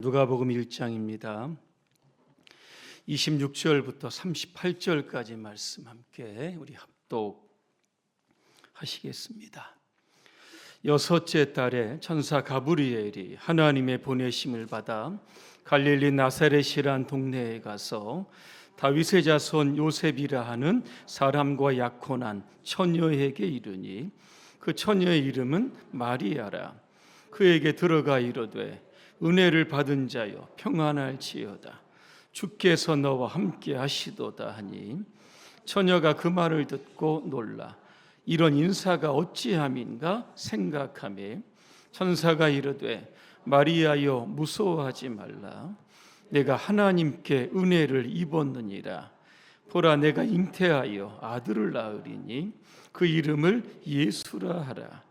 누가복음 1장입니다. 26절부터 38절까지 말씀 함께 우리 합독하시겠습니다. 여섯째 달에 천사 가브리엘이 하나님의 보내심을 받아 갈릴리 나사렛이란 동네에 가서 다윗의 자손 요셉이라 하는 사람과 약혼한 처녀에게 이르니 그 처녀의 이름은 마리아라. 그에게 들어가 이르되 은혜를 받은 자여 평안할지어다. 주께서 너와 함께 하시도다 하니 처녀가 그 말을 듣고 놀라 이런 인사가 어찌함인가 생각하매 천사가 이르되 마리아여 무서워하지 말라. 내가 하나님께 은혜를 입었느니라. 보라 내가 잉태하여 아들을 낳으리니 그 이름을 예수라 하라.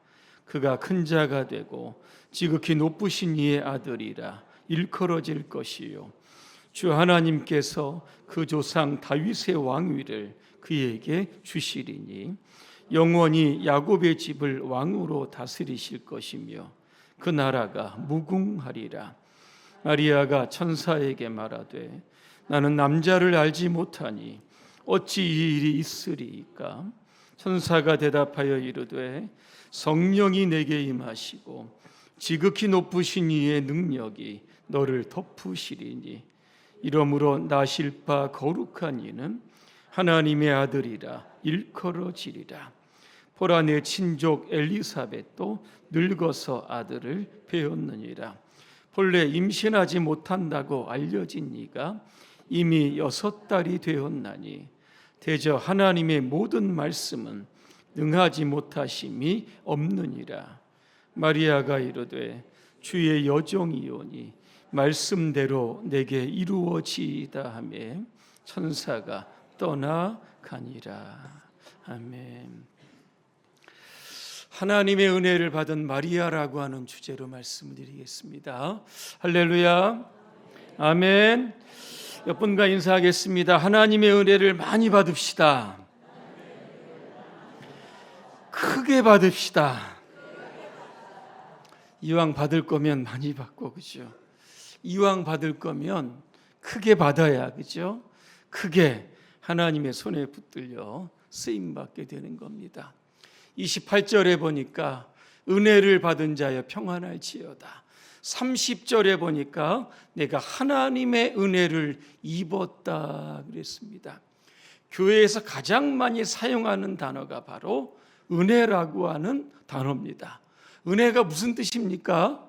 그가 큰 자가 되고 지극히 높으신 이의 아들이라 일컬어질 것이요 주 하나님께서 그 조상 다윗의 왕위를 그에게 주시리니 영원히 야곱의 집을 왕으로 다스리실 것이며 그 나라가 무궁하리라. 마리아가 천사에게 말하되 나는 남자를 알지 못하니 어찌 이 일이 있으리이까. 천사가 대답하여 이르되 성령이 내게 임하시고 지극히 높으신 이의 능력이 너를 덮으시리니 이러므로 나실 바 거룩한 이는 하나님의 아들이라 일컬어지리라. 보라 내 친족 엘리사벳도 늙어서 아들을 배었느니라. 본래 임신하지 못한다고 알려진 이가 이미 6달이 되었나니 대저 하나님의 모든 말씀은 능하지 못하심이 없느니라. 마리아가 이르되 주의 여종이오니 말씀대로 내게 이루어지이다 하매 천사가 떠나가니라. 아멘. 하나님의 은혜를 받은 마리아라고 하는 주제로 말씀을 드리겠습니다. 할렐루야. 아멘. 몇 분과 인사하겠습니다. 하나님의 은혜를 많이 받읍시다. 크게 받읍시다. 이왕 받을 거면 많이 받고, 그죠? 이왕 받을 거면 크게 받아야, 그죠? 크게 하나님의 손에 붙들려 쓰임 받게 되는 겁니다. 28절에 보니까 은혜를 받은 자여 평안할지어다. 30절에 보니까 내가 하나님의 은혜를 입었다 그랬습니다. 교회에서 가장 많이 사용하는 단어가 바로 은혜라고 하는 단어입니다. 은혜가 무슨 뜻입니까?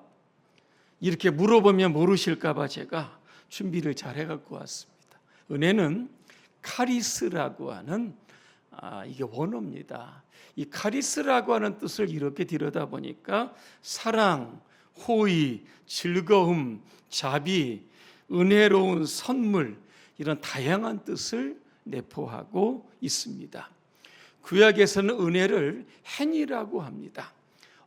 이렇게 물어보면 모르실까 봐 제가 준비를 잘 해갖고 왔습니다. 은혜는 카리스라고 하는 이게 원어입니다. 이 카리스라고 하는 뜻을 이렇게 들여다보니까 사랑, 호의, 즐거움, 자비, 은혜로운 선물 이런 다양한 뜻을 내포하고 있습니다. 구약에서는 은혜를 행위라고 합니다.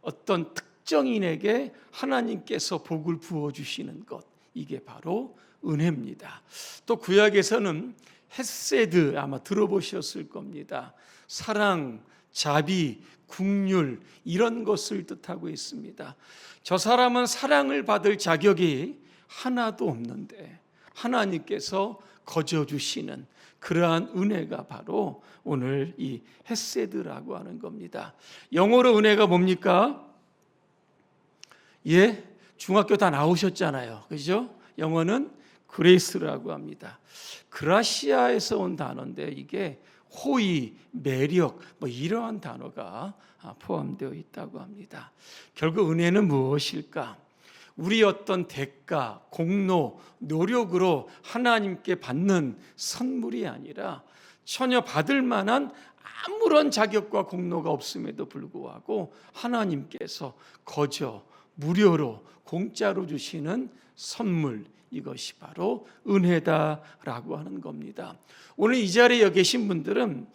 어떤 특정인에게 하나님께서 복을 부어주시는 것, 이게 바로 은혜입니다. 또 구약에서는 헤세드 아마 들어보셨을 겁니다. 사랑, 자비, 긍휼 이런 것을 뜻하고 있습니다. 저 사람은 사랑을 받을 자격이 하나도 없는데 하나님께서 거저 주시는 그러한 은혜가 바로 오늘 이 헤세드라고 하는 겁니다. 영어로 은혜가 뭡니까? 예, 중학교 다 나오셨잖아요. 그죠? 영어는 그레이스라고 합니다. 그라시아에서 온 단어인데 이게 호의, 매력 뭐 이러한 단어가 포함되어 있다고 합니다. 결국 은혜는 무엇일까? 우리 어떤 대가, 공로, 노력으로 하나님께 받는 선물이 아니라 전혀 받을 만한 아무런 자격과 공로가 없음에도 불구하고 하나님께서 거저 무료로 공짜로 주시는 선물, 이것이 바로 은혜다라고 하는 겁니다. 오늘 이 자리에 계신 분들은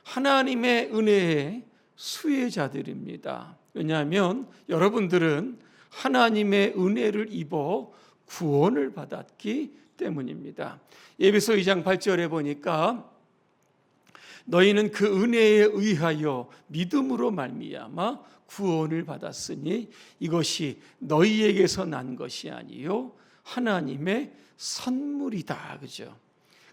하나님의 은혜의 수혜자들입니다. 왜냐하면 여러분들은 하나님의 은혜를 입어 구원을 받았기 때문입니다. 에베소 2장 8절에 보니까 너희는 그 은혜에 의하여 믿음으로 말미암아 구원을 받았으니 이것이 너희에게서 난 것이 아니요 하나님의 선물이다. 그죠?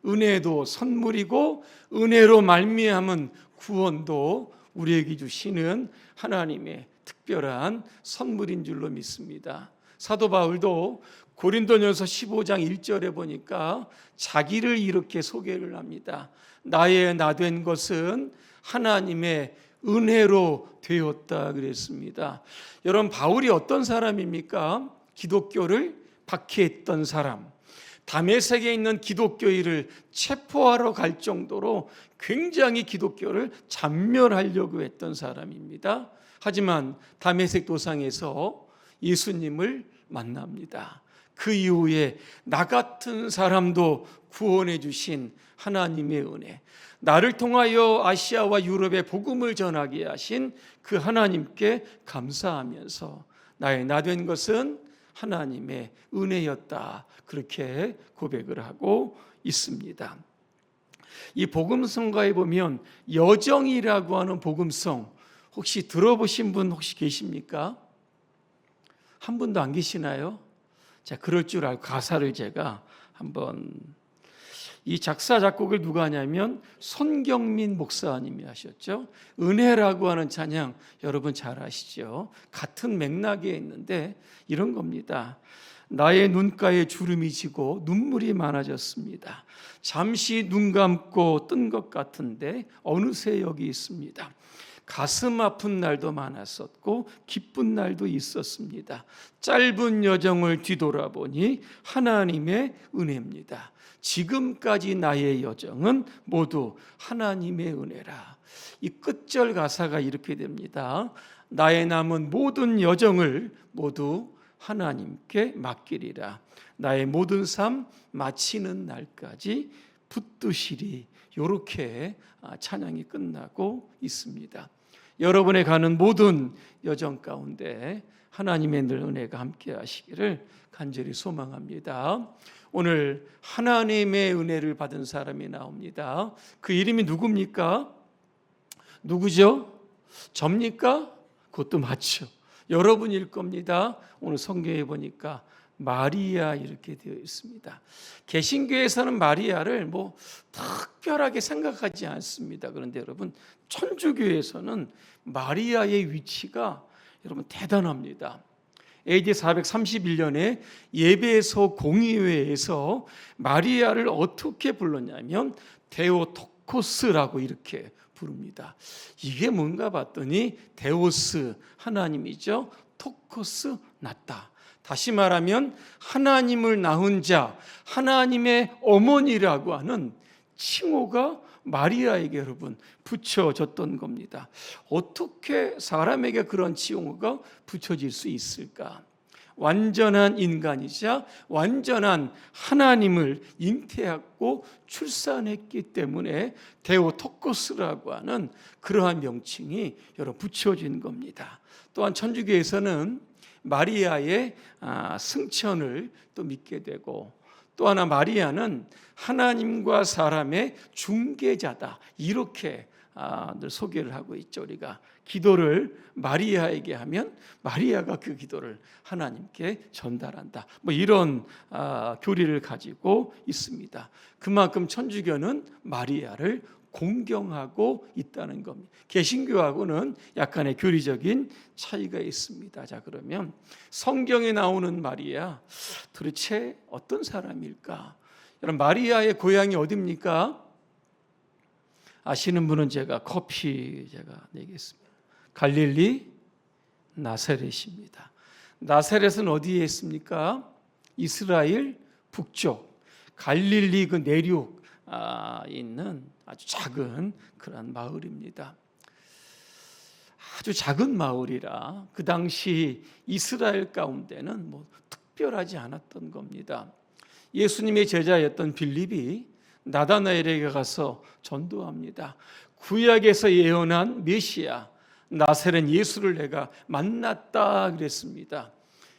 은혜도 선물이고 은혜로 말미암은 구원도 우리에게 주시는 하나님의 특별한 선물인 줄로 믿습니다. 사도 바울도 고린도전서 15장 1절에 보니까 자기를 이렇게 소개를 합니다. 나의 나된 것은 하나님의 은혜로 되었다 그랬습니다. 여러분, 바울이 어떤 사람입니까? 기독교를 박해했던 사람, 다메섹에 있는 기독교인을 체포하러 갈 정도로 굉장히 기독교를 잔멸하려고 했던 사람입니다. 하지만 다메섹 도상에서 예수님을 만납니다. 그 이후에 나 같은 사람도 구원해 주신 하나님의 은혜, 나를 통하여 아시아와 유럽에 복음을 전하게 하신 그 하나님께 감사하면서 나의 나된 것은 하나님의 은혜였다, 그렇게 고백을 하고 있습니다. 이 복음성가에 보면 여정이라고 하는 복음성, 혹시 들어보신 분 혹시 계십니까? 한 분도 안 계시나요? 자, 그럴 줄 알고 가사를 제가 한번, 이 작사 작곡을 누가 하냐면 손경민 목사님이 하셨죠. 은혜라고 하는 찬양 여러분 잘 아시죠? 같은 맥락에 있는데 이런 겁니다. 나의 눈가에 주름이 지고 눈물이 많아졌습니다. 잠시 눈 감고 뜬 것 같은데 어느새 여기 있습니다. 가슴 아픈 날도 많았었고 기쁜 날도 있었습니다. 짧은 여정을 뒤돌아보니 하나님의 은혜입니다. 지금까지 나의 여정은 모두 하나님의 은혜라. 이 끝절 가사가 이렇게 됩니다. 나의 남은 모든 여정을 모두 하나님께 맡기리라. 나의 모든 삶 마치는 날까지 붙드시리. 이렇게 찬양이 끝나고 있습니다. 여러분의 가는 모든 여정 가운데 하나님의 늘 은혜가 함께 하시기를 간절히 소망합니다. 오늘 하나님의 은혜를 받은 사람이 나옵니다. 그 이름이 누굽니까? 누구죠? 접니까? 그것도 맞죠. 여러분일 겁니다. 오늘 성경에 보니까 마리아 이렇게 되어 있습니다. 개신교에서는 마리아를 뭐 특별하게 생각하지 않습니다. 그런데 여러분, 천주교에서는 마리아의 위치가 여러분 대단합니다. AD 431년에 예배소 공의회에서 마리아를 어떻게 불렀냐면 데오토코스라고 이렇게 부릅니다. 이게 뭔가 봤더니 데오스 하나님이죠. 토코스 낳다. 다시 말하면 하나님을 낳은 자, 하나님의 어머니라고 하는 칭호가 마리아에게 여러분 붙여졌던 겁니다. 어떻게 사람에게 그런 칭호가 붙여질 수 있을까? 완전한 인간이자 완전한 하나님을 잉태하고 출산했기 때문에 데오토코스라고 하는 그러한 명칭이 여러분 붙여진 겁니다. 또한 천주교에서는 마리아의 승천을 또 믿게 되고, 또 하나 마리아는 하나님과 사람의 중개자다, 이렇게 늘 소개를 하고 있죠. 우리가 기도를 마리아에게 하면 마리아가 그 기도를 하나님께 전달한다, 뭐 이런 교리를 가지고 있습니다. 그만큼 천주교는 마리아를 공경하고 있다는 겁니다. 개신교하고는 약간의 교리적인 차이가 있습니다. 자, 그러면 성경에 나오는 마리아 도대체 어떤 사람일까? 여러분, 마리아의 고향이 어디입니까? 아시는 분은 제가 커피 내겠습니다. 갈릴리 나사렛입니다. 나사렛은 어디에 있습니까? 이스라엘 북쪽 갈릴리 그 내륙 있는 아주 작은 그런 마을입니다. 아주 작은 마을이라 그 당시 이스라엘 가운데는 뭐 특별하지 않았던 겁니다. 예수님의 제자였던 빌립이 나다나엘에게 가서 전도합니다. 구약에서 예언한 메시아 나사렛 예수를 내가 만났다 그랬습니다.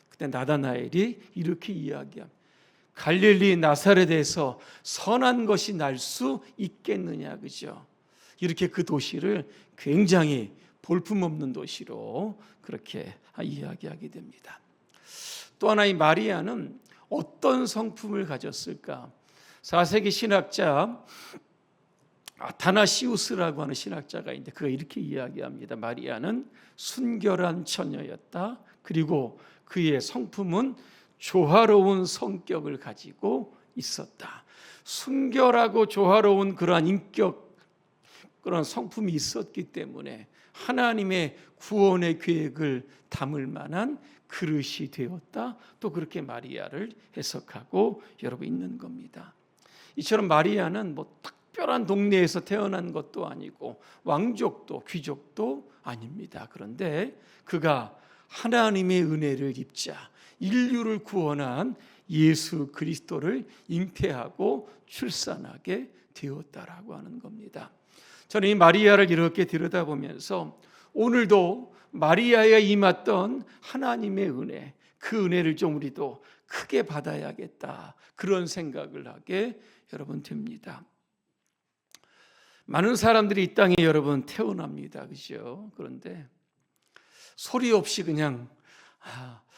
그때 나다나엘이 이렇게 이야기합니다. 갈릴리 나사렛에서 선한 것이 날 수 있겠느냐, 그죠? 이렇게 그 도시를 굉장히 볼품없는 도시로 그렇게 이야기하게 됩니다. 또 하나 이 마리아는 어떤 성품을 가졌을까? 4세기 신학자 아타나시우스라고 하는 신학자가 있는데 그가 이렇게 이야기합니다. 마리아는 순결한 처녀였다. 그리고 그의 성품은 조화로운 성격을 가지고 있었다. 순결하고 조화로운 그러한 인격, 그런 성품이 있었기 때문에 하나님의 구원의 계획을 담을 만한 그릇이 되었다. 또 그렇게 마리아를 해석하고 여러분 있는 겁니다. 이처럼 마리아는 특별한 동네에서 태어난 것도 아니고 왕족도 귀족도 아닙니다. 그런데 그가 하나님의 은혜를 입자 인류를 구원한 예수 그리스도를 잉태하고 출산하게 되었다라고 하는 겁니다. 저는 이 마리아를 이렇게 들여다보면서 오늘도 마리아에 임했던 하나님의 은혜, 그 은혜를 좀 우리도 크게 받아야겠다, 그런 생각을 하게 여러분 됩니다. 많은 사람들이 이 땅에 여러분 태어납니다. 그죠? 그런데 소리 없이 그냥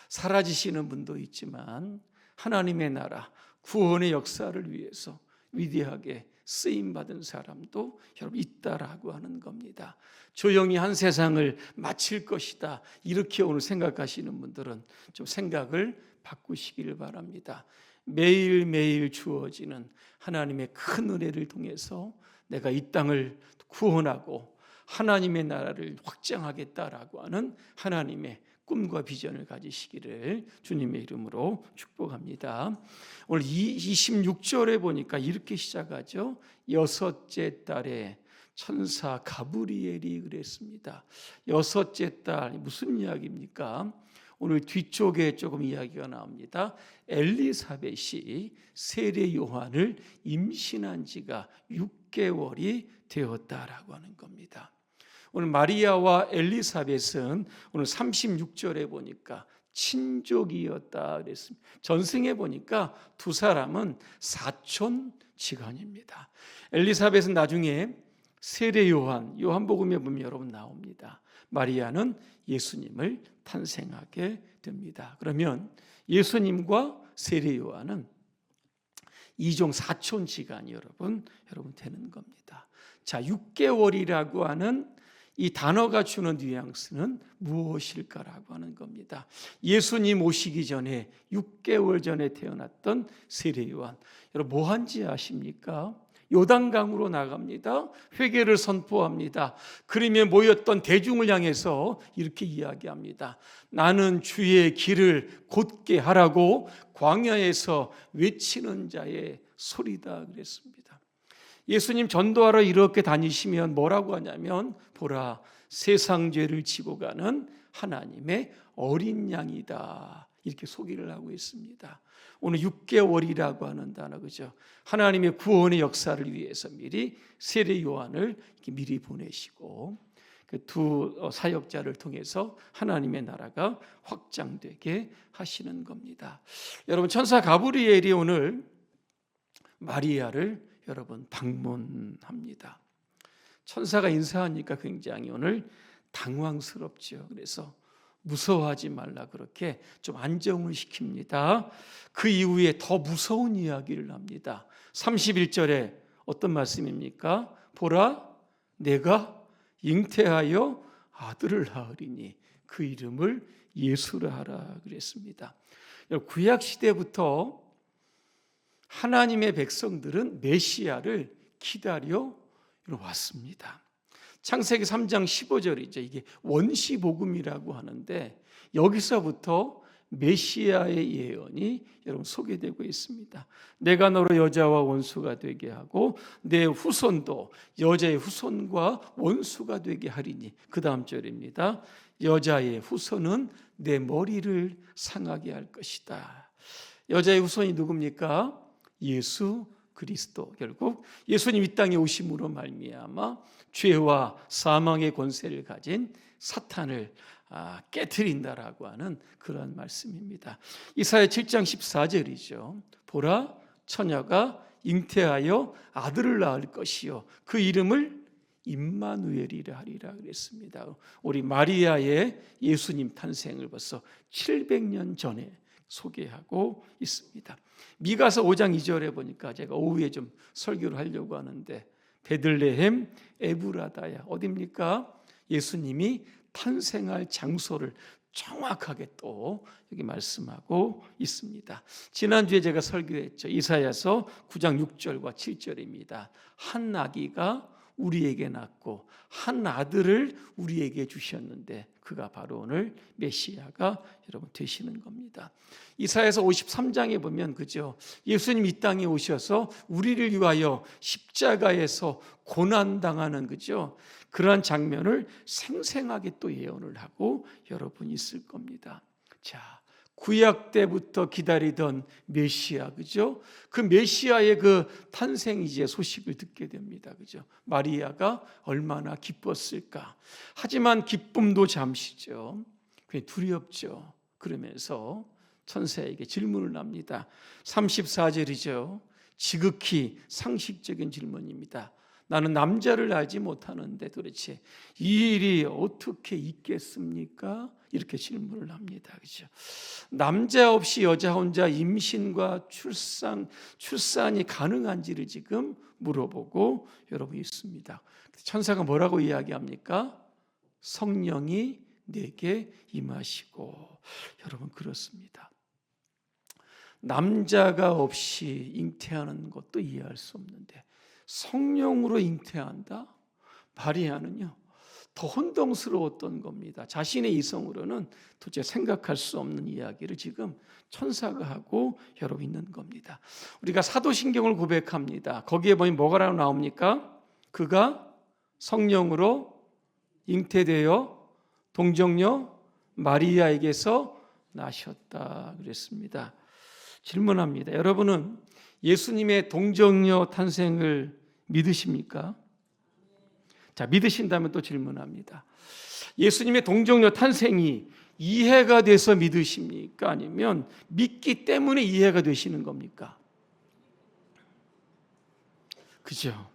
사라지시는 분도 있지만 하나님의 나라 구원의 역사를 위해서 위대하게 쓰임받은 사람도 여러분 있다라고 하는 겁니다. 조용히 한 세상을 마칠 것이다, 이렇게 오늘 생각하시는 분들은 좀 생각을 바꾸시기를 바랍니다. 매일매일 주어지는 하나님의 큰 은혜를 통해서 내가 이 땅을 구원하고 하나님의 나라를 확장하겠다라고 하는 하나님의 꿈과 비전을 가지시기를 주님의 이름으로 축복합니다. 오늘 26절에 보니까 이렇게 시작하죠. 여섯째 달에 천사 가브리엘이 그랬습니다. 여섯째 달 무슨 이야기입니까? 오늘 뒤쪽에 조금 이야기가 나옵니다. 엘리사벳이 세례 요한을 임신한 지가 6개월이 되었다라고 하는 겁니다. 오늘 마리아와 엘리사벳은 오늘 36절에 보니까 친족이었다 그랬습니다. 전승에 보니까 두 사람은 사촌지간입니다. 엘리사벳은 나중에 세례 요한복음에 보면 여러분 나옵니다. 마리아는 예수님을 탄생하게 됩니다. 그러면 예수님과 세례 요한은 이종 사촌지간이 여러분 되는 겁니다. 자, 6개월이라고 하는 이 단어가 주는 뉘앙스는 무엇일까라고 하는 겁니다. 예수님 오시기 전에 6개월 전에 태어났던 세례 요한, 여러분 뭐 한지 아십니까? 요단강으로 나갑니다. 회개를 선포합니다. 그림에 모였던 대중을 향해서 이렇게 이야기합니다. 나는 주의 길을 곧게 하라고 광야에서 외치는 자의 소리다 그랬습니다. 예수님 전도하러 이렇게 다니시면 뭐라고 하냐면, 보라 세상 죄를 지고 가는 하나님의 어린 양이다, 이렇게 소개를 하고 있습니다. 오늘 6개월이라고 하는 단어, 그죠? 하나님의 구원의 역사를 위해서 미리 세례 요한을 미리 보내시고 그 두 사역자를 통해서 하나님의 나라가 확장되게 하시는 겁니다. 여러분, 천사 가브리엘이 오늘 마리아를 여러분 방문합니다. 천사가 인사하니까 굉장히 오늘 당황스럽죠. 그래서 무서워하지 말라, 그렇게 좀 안정을 시킵니다. 그 이후에 더 무서운 이야기를 합니다. 31절에 어떤 말씀입니까? 보라 내가 잉태하여 아들을 낳으리니 그 이름을 예수라 하라 그랬습니다. 구약 시대부터 하나님의 백성들은 메시아를 기다려 왔습니다. 창세기 3장 15절이죠. 이게 원시복음이라고 하는데 여기서부터 메시아의 예언이 여러분 소개되고 있습니다. 내가 너로 여자와 원수가 되게 하고 내 후손도 여자의 후손과 원수가 되게 하리니, 그 다음 절입니다. 여자의 후손은 내 머리를 상하게 할 것이다. 여자의 후손이 누굽니까? 예수 그리스도. 결국 예수님 이 땅에 오심으로 말미암아 죄와 사망의 권세를 가진 사탄을 깨트린다라고 하는 그런 말씀입니다. 이사야 7장 14절이죠. 보라 처녀가 잉태하여 아들을 낳을 것이요 그 이름을 임마누엘이라 하리라 그랬습니다. 우리 마리아의 예수님 탄생을 벌써 700년 전에 소개하고 있습니다. 미가서 5장 2절에 보니까 제가 오후에 좀 설교를 하려고 하는데 베들레헴 에브라다야 어디입니까? 예수님이 탄생할 장소를 정확하게 또 여기 말씀하고 있습니다. 지난주에 제가 설교했죠. 이사야서 9장 6절과 7절입니다. 한 아기가 우리에게 낳고 한 아들을 우리에게 주셨는데 그가 바로 오늘 메시아가 여러분 되시는 겁니다. 이사야서 53장에 보면 그죠? 예수님 이 땅에 오셔서 우리를 위하여 십자가에서 고난당하는 그죠? 그러한 장면을 생생하게 또 예언을 하고 여러분 있을 겁니다. 자, 구약 때부터 기다리던 메시아 그죠? 그 메시아의 그 탄생 이제 소식을 듣게 됩니다. 그죠? 마리아가 얼마나 기뻤을까? 하지만 기쁨도 잠시죠. 그게 두렵죠. 그러면서 천사에게 질문을 합니다. 34절이죠. 지극히 상식적인 질문입니다. 나는 남자를 알지 못하는데 도대체 이 일이 어떻게 있겠습니까? 이렇게 질문을 합니다. 그렇죠? 남자 없이 여자 혼자 임신과 출산이 가능한지를 지금 물어보고 여러분 있습니다. 천사가 뭐라고 이야기합니까? 성령이 내게 임하시고 여러분 그렇습니다. 남자가 없이 잉태하는 것도 이해할 수 없는데 성령으로 잉태한다? 마리아는요 더 혼동스러웠던 겁니다. 자신의 이성으로는 도대체 생각할 수 없는 이야기를 지금 천사가 하고 여러분 있는 겁니다. 우리가 사도신경을 고백합니다. 거기에 보면 뭐가 나옵니까? 그가 성령으로 잉태되어 동정녀 마리아에게서 나셨다 그랬습니다. 질문합니다. 여러분은 예수님의 동정녀 탄생을 믿으십니까? 자, 믿으신다면 또 질문합니다. 예수님의 동정녀 탄생이 이해가 돼서 믿으십니까? 아니면 믿기 때문에 이해가 되시는 겁니까? 그죠?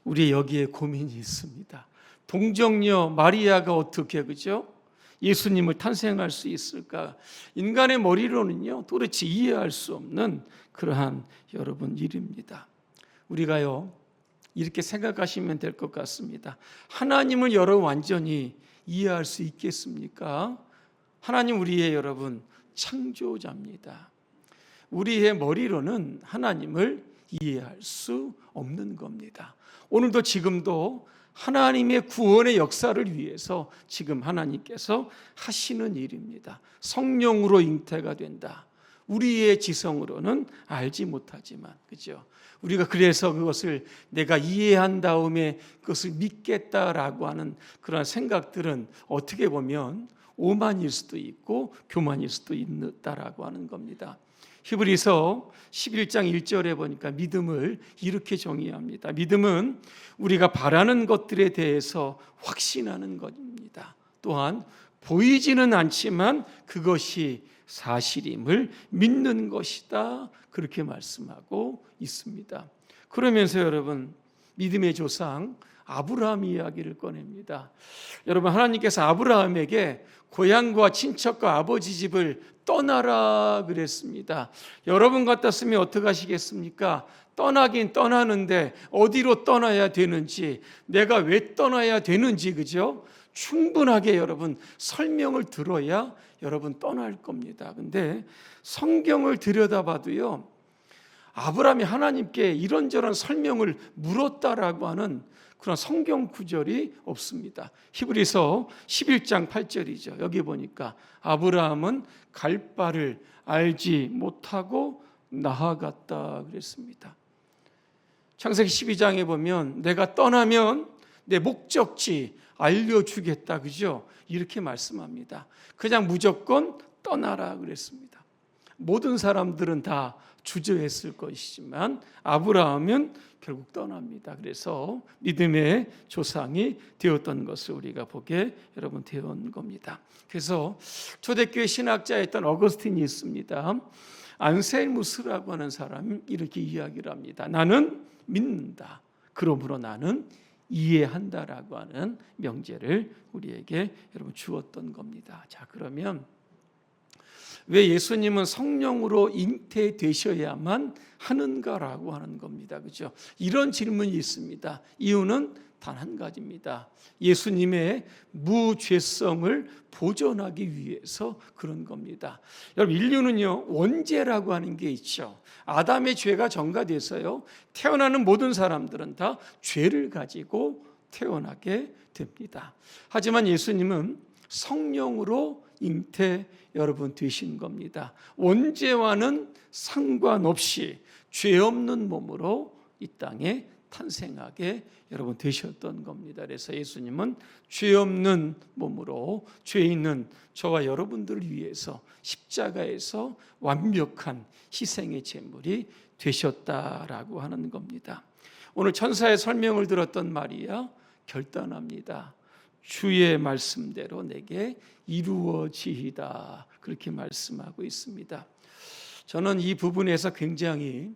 우리 여기에 고민이 있습니다. 동정녀 마리아가 어떻게 그죠? 예수님을 탄생할 수 있을까? 인간의 머리로는요 도대체 이해할 수 없는 그러한 여러분 일입니다. 우리가요 이렇게 생각하시면 될 것 같습니다. 하나님을 여러분 완전히 이해할 수 있겠습니까? 하나님 우리의 여러분 창조자입니다. 우리의 머리로는 하나님을 이해할 수 없는 겁니다. 오늘도 지금도 하나님의 구원의 역사를 위해서 지금 하나님께서 하시는 일입니다. 성령으로 잉태가 된다. 우리의 지성으로는 알지 못하지만 그죠? 우리가 그래서 그것을 내가 이해한 다음에 그것을 믿겠다라고 하는 그런 생각들은 어떻게 보면 오만일 수도 있고 교만일 수도 있다라고 하는 겁니다. 히브리서 11장 1절에 보니까 믿음을 이렇게 정의합니다. 믿음은 우리가 바라는 것들에 대해서 확신하는 것입니다. 또한 보이지는 않지만 그것이 사실임을 믿는 것이다. 그렇게 말씀하고 있습니다. 그러면서 여러분 믿음의 조상 아브라함 이야기를 꺼냅니다. 여러분 하나님께서 아브라함에게 고향과 친척과 아버지 집을 떠나라 그랬습니다. 여러분 같았으면 어떻게 하시겠습니까? 떠나긴 떠나는데 어디로 떠나야 되는지, 내가 왜 떠나야 되는지 그죠? 충분하게 여러분 설명을 들어야 여러분 떠날 겁니다. 근데 성경을 들여다봐도요 아브라함이 하나님께 이런저런 설명을 물었다라고 하는 그런 성경 구절이 없습니다. 히브리서 11장 8절이죠. 여기 보니까 아브라함은 갈 바를 알지 못하고 나아갔다 그랬습니다. 창세기 12장에 보면 내가 떠나면 내 목적지 알려주겠다 그죠? 이렇게 말씀합니다. 그냥 무조건 떠나라 그랬습니다. 모든 사람들은 다 주저했을 것이지만 아브라함은 결국 떠납니다. 그래서 믿음의 조상이 되었던 것을 우리가 보게 여러분 되었던 겁니다. 그래서 초대교회 신학자였던 어거스틴이 있습니다. 안셀무스라고 하는 사람이 이렇게 이야기를 합니다. 나는 믿는다. 그러므로 나는 이해한다라고 하는 명제를 우리에게 여러분 주었던 겁니다. 자, 그러면 왜 예수님은 성령으로 잉태되셔야만 하는가라고 하는 겁니다. 그죠? 이런 질문이 있습니다. 이유는 단 한 가지입니다. 예수님의 무죄성을 보존하기 위해서 그런 겁니다. 여러분, 인류는요, 원죄라고 하는 게 있죠. 아담의 죄가 전가돼서요, 태어나는 모든 사람들은 다 죄를 가지고 태어나게 됩니다. 하지만 예수님은 성령으로 잉태 여러분 되신 겁니다. 원죄와는 상관없이 죄 없는 몸으로 이 땅에 탄생하게 여러분 되셨던 겁니다. 그래서 예수님은 죄 없는 몸으로 죄 있는 저와 여러분들을 위해서 십자가에서 완벽한 희생의 제물이 되셨다라고 하는 겁니다. 오늘 천사의 설명을 들었던 마리아 결단합니다. 주의 말씀대로 내게 이루어지이다. 그렇게 말씀하고 있습니다. 저는 이 부분에서 굉장히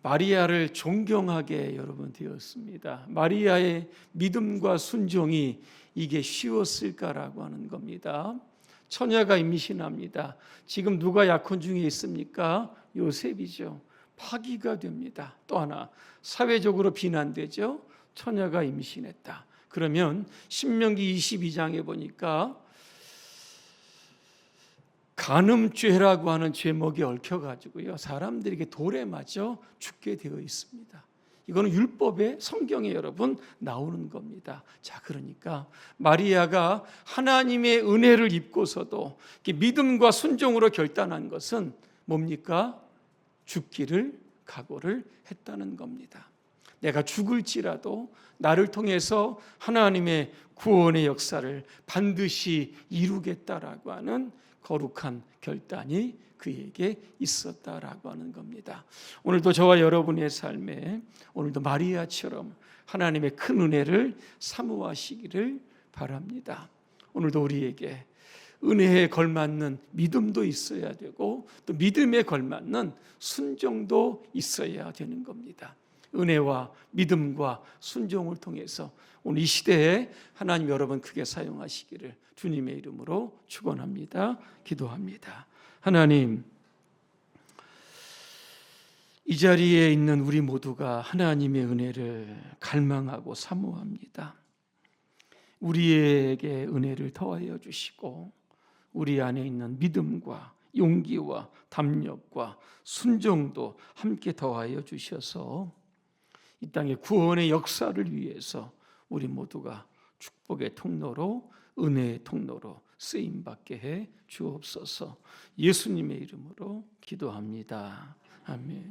마리아를 존경하게 여러분 되었습니다. 마리아의 믿음과 순종이 이게 쉬웠을까라고 하는 겁니다. 처녀가 임신합니다. 지금 누가 약혼 중에 있습니까? 요셉이죠. 파기가 됩니다. 또 하나 사회적으로 비난되죠. 처녀가 임신했다. 그러면 신명기 22장에 보니까 간음죄라고 하는 죄목이 얽혀가지고요, 사람들에게 돌에 맞아 죽게 되어 있습니다. 이거는 율법에, 성경에 여러분 나오는 겁니다. 자, 그러니까 마리아가 하나님의 은혜를 입고서도 믿음과 순종으로 결단한 것은 뭡니까? 죽기를 각오를 했다는 겁니다. 내가 죽을지라도 나를 통해서 하나님의 구원의 역사를 반드시 이루겠다라고 하는 거룩한 결단이 그에게 있었다라고 하는 겁니다. 오늘도 저와 여러분의 삶에 오늘도 마리아처럼 하나님의 큰 은혜를 사모하시기를 바랍니다. 오늘도 우리에게 은혜에 걸맞는 믿음도 있어야 되고 또 믿음에 걸맞는 순종도 있어야 되는 겁니다. 은혜와 믿음과 순종을 통해서 오늘 이 시대에 하나님 여러분 크게 사용하시기를 주님의 이름으로 축원합니다. 기도합니다. 하나님, 이 자리에 있는 우리 모두가 하나님의 은혜를 갈망하고 사모합니다. 우리에게 은혜를 더하여 주시고 우리 안에 있는 믿음과 용기와 담력과 순종도 함께 더하여 주셔서 이 땅의 구원의 역사를 위해서 우리 모두가 축복의 통로로, 은혜의 통로로 쓰임받게 해 주옵소서. 예수님의 이름으로 기도합니다. 아멘.